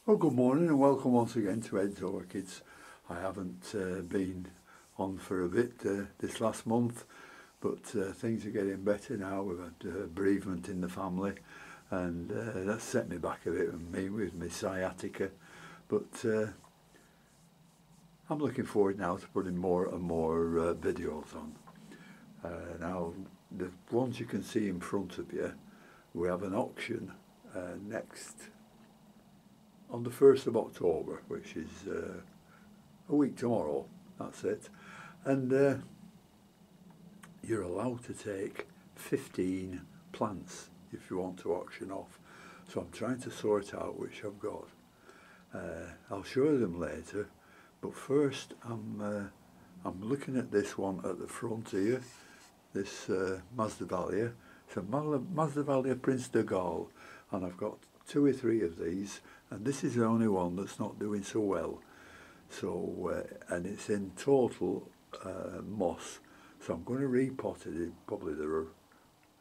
Well, good morning and welcome once again to Ed's Orchids. I haven't been on for a bit this last month, but things are getting better now. We've had bereavement in the family, and that's set me back a bit with my sciatica. But I'm looking forward now to putting more and more videos on. Now, the ones you can see in front of you, we have an auction next on the 1st of October, which is a week tomorrow, that's it. And you're allowed to take 15 plants if you want to auction off. So I'm trying to sort out which I've got. I'll show them later, but first I'm looking at this one at the front here, this Masdevallia. It's a Masdevallia Prince de Galles, and I've got 2 or 3 of these, and this is the only one that's not doing so well. So and it's in total moss, so I'm going to repot it probably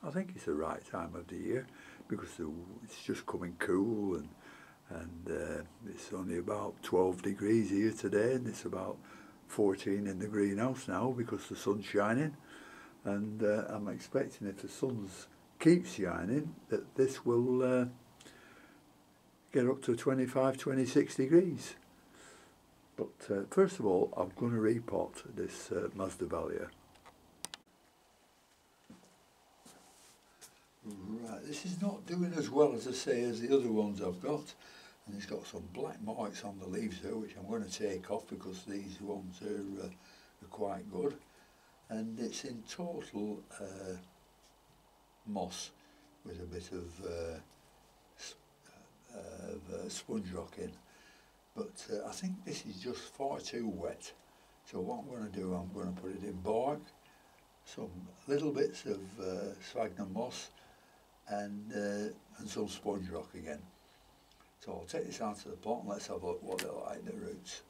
I think it's the right time of the year, because it's just coming cool, and it's only about 12 degrees here today, and it's about 14 in the greenhouse now because the sun's shining, and I'm expecting, if the sun keeps shining, that this will get up to 25, 26 degrees. But first of all, I'm going to repot this Masdevallia. Right, this is not doing as well, as I say, as the other ones I've got, and it's got some black marks on the leaves here, which I'm going to take off because these ones are quite good. And it's in total moss with a bit of sponge rock in, but I think this is just far too wet. So what I'm going to do, I'm going to put it in bark, some little bits of sphagnum moss, and some sponge rock again. So I'll take this out of the pot and let's have a look what they're like, the roots.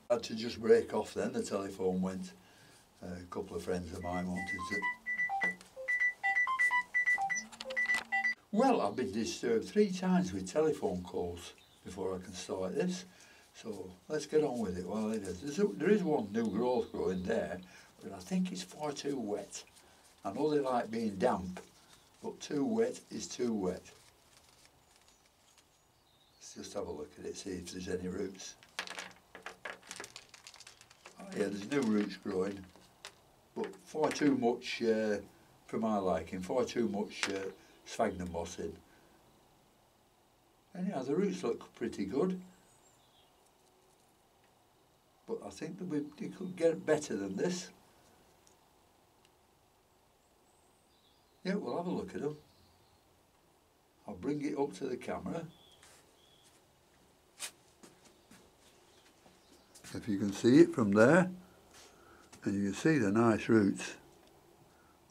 I had to just break off then, the telephone went. A couple of friends of mine wanted to. Well, I've been disturbed 3 times with telephone calls before I can start this, so let's get on with it while it is. There is one new growth growing there, but I think it's far too wet. I know they like being damp, but too wet is too wet. Let's just have a look at it, see if there's any roots. Oh yeah, there's new roots growing, but far too much for my liking, far too much sphagnum moss in. Anyhow, the roots look pretty good, but I think that they could get better than this. Yeah, we'll have a look at them. I'll bring it up to the camera. If you can see it from there, and you can see the nice roots.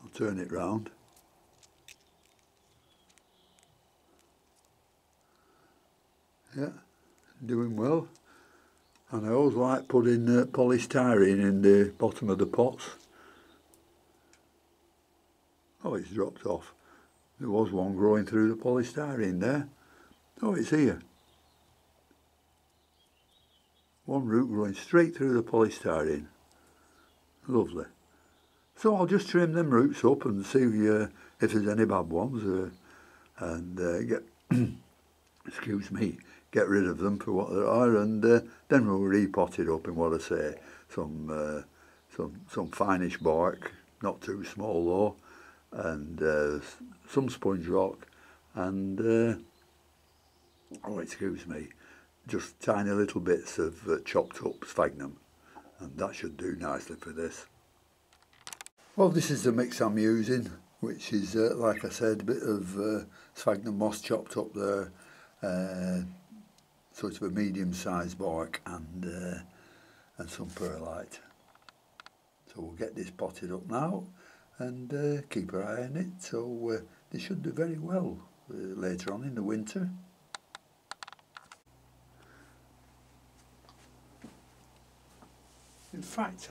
I'll turn it round. Yeah, doing well. And I always like putting polystyrene in the bottom of the pots. Oh, it's dropped off. There was one growing through the polystyrene there. Oh, it's here. One root growing straight through the polystyrene. Lovely. So I'll just trim them roots up and see if there's any bad ones, and get excuse me, get rid of them for what they are, and then we'll repot it up in what I say, some finish bark, not too small though, and some sponge rock, and oh, excuse me, just tiny little bits of chopped up sphagnum, and that should do nicely for this. Well, this is the mix I'm using, which is, like I said, a bit of sphagnum moss chopped up there, sort of a medium-sized bark, and some perlite. So we'll get this potted up now and keep our eye on it. So this should do very well later on in the winter. In fact,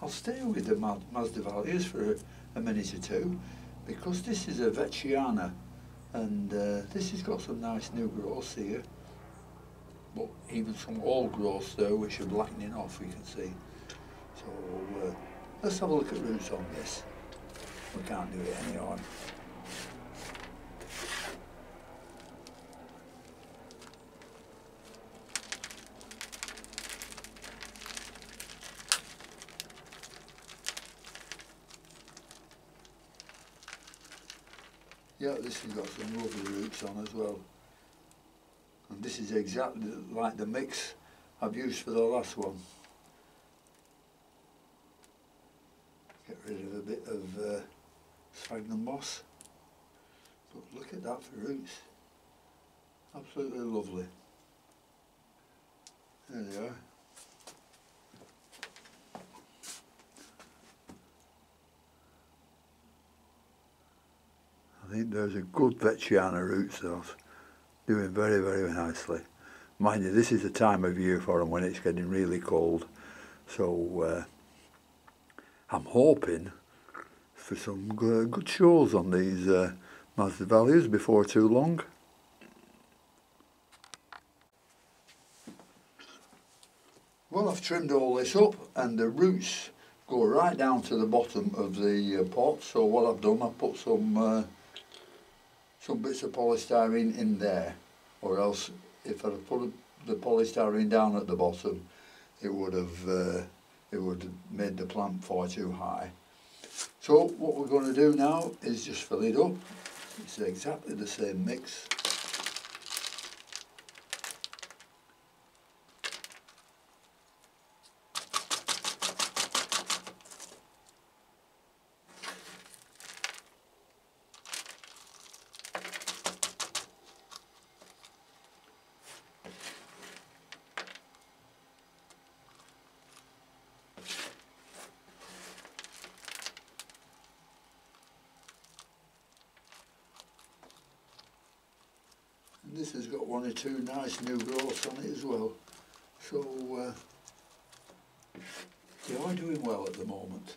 I'll stay with the Masdevallias for a minute or two, because this is a Vecchiana, and this has got some nice new growths here, but even some old growths though which are blackening off, we can see. So let's have a look at roots on this. We can't do it any harm. Yeah, this has got some lovely roots on as well. And this is exactly like the mix I've used for the last one. Get rid of a bit of sphagnum moss. But look at that for roots. Absolutely lovely. There they are. I think there's a good Vecchiana roots, those. Doing very, very nicely. Mind you, this is the time of year for them when it's getting really cold. So I'm hoping for some good shows on these Masdevallias before too long. Well, I've trimmed all this up and the roots go right down to the bottom of the pot. So what I've done, I've put some bits of polystyrene in there, or else if I'd have put the polystyrene down at the bottom, it would have made the plant far too high. So what we're going to do now is just fill it up. It's exactly the same mix. This has got one or two nice new growths on it as well, so they are doing well at the moment.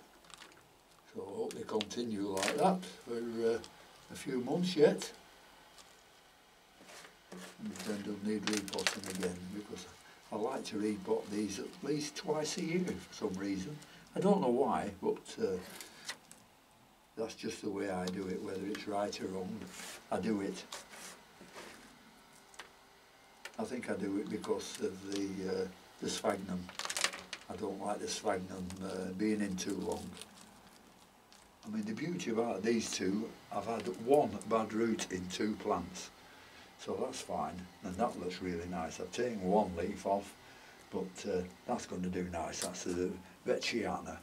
So I hope they continue like that for a few months yet. And then they'll need repotting again, because I like to repot these at least twice a year for some reason. I don't know why, but that's just the way I do it, whether it's right or wrong. I do it. I think I do it because of the sphagnum. I don't like the sphagnum being in too long. I mean, the beauty about these two, I've had one bad root in 2 plants, so that's fine, and that looks really nice. I've taken one leaf off, but that's going to do nice. That's the Vecchiana.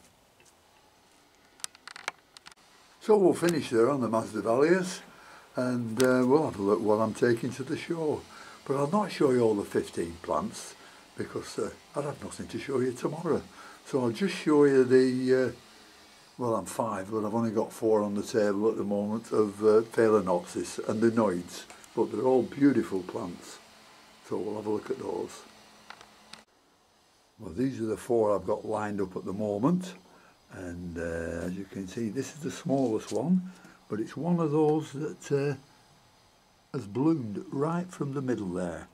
So we'll finish there on the Masdevallias, and we'll have a look what I'm taking to the show. But I'll not show you all the 15 plants, because I'd have nothing to show you tomorrow. So I'll just show you the, well, I'm 5, but I've only got 4 on the table at the moment of Phalaenopsis and the Noids, but they're all beautiful plants. So we'll have a look at those. Well, these are the 4 I've got lined up at the moment, and as you can see, this is the smallest one, but it's one of those that has bloomed right from the middle there.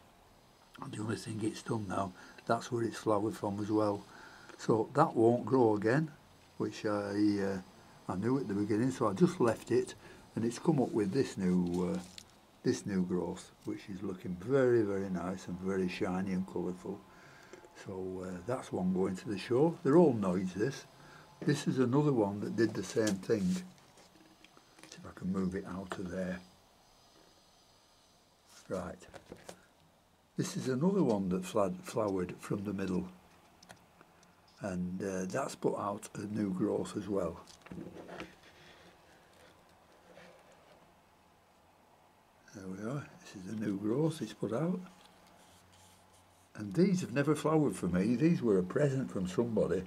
And the only thing it's done now, that's where it's flowered from as well. So that won't grow again, which I knew at the beginning, so I just left it, and it's come up with this new growth, which is looking very, very nice and very shiny and colourful. So that's one going to the show. They're all Noids, this. This is another one that did the same thing. See if I can move it out of there. Right. This is another one that flowered from the middle, and that's put out a new growth as well. There we are. This is a new growth it's put out. And these have never flowered for me. These were a present from somebody,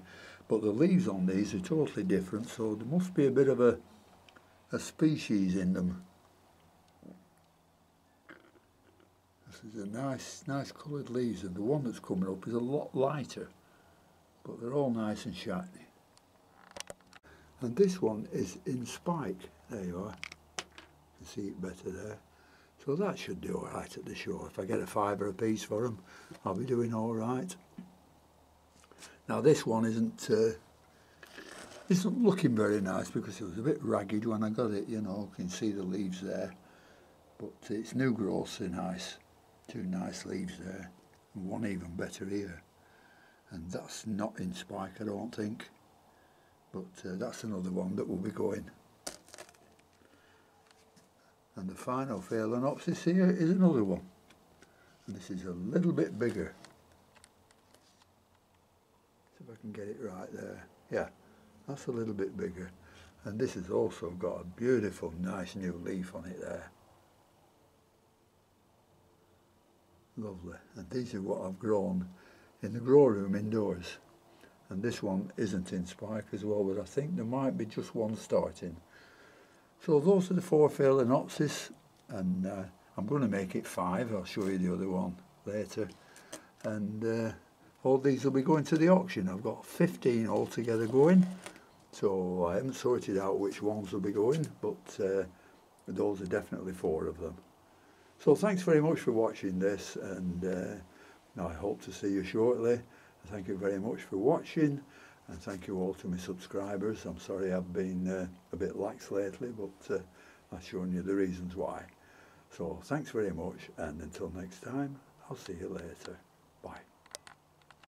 but the leaves on these are totally different, so there must be a bit of a species in them. This is a nice coloured leaves, and the one that's coming up is a lot lighter, but they're all nice and shiny. And this one is in spike. There you are. You can see it better there. So that should do all right at the show. If I get a £5 a piece for them, I'll be doing all right. Now this one isn't looking very nice because it was a bit ragged when I got it, you know, you can see the leaves there. But it's new growth, so nice. 2 nice leaves there, and one even better here. And that's not in spike, I don't think. But that's another one that will be going. And the final Phalaenopsis here is another one. And this is a little bit bigger. See if I can get it right there. Yeah, that's a little bit bigger. And this has also got a beautiful, nice new leaf on it there. Lovely. And these are what I've grown in the grow room indoors. And this one isn't in spike as well, but I think there might be just one starting. So those are the 4 Phalaenopsis, and I'm going to make it 5. I'll show you the other one later. And all these will be going to the auction. I've got 15 altogether going, so I haven't sorted out which ones will be going, but those are definitely 4 of them. So thanks very much for watching this, and I hope to see you shortly. Thank you very much for watching, and thank you all to my subscribers. I'm sorry I've been a bit lax lately, but I've shown you the reasons why. So thanks very much, and until next time, I'll see you later.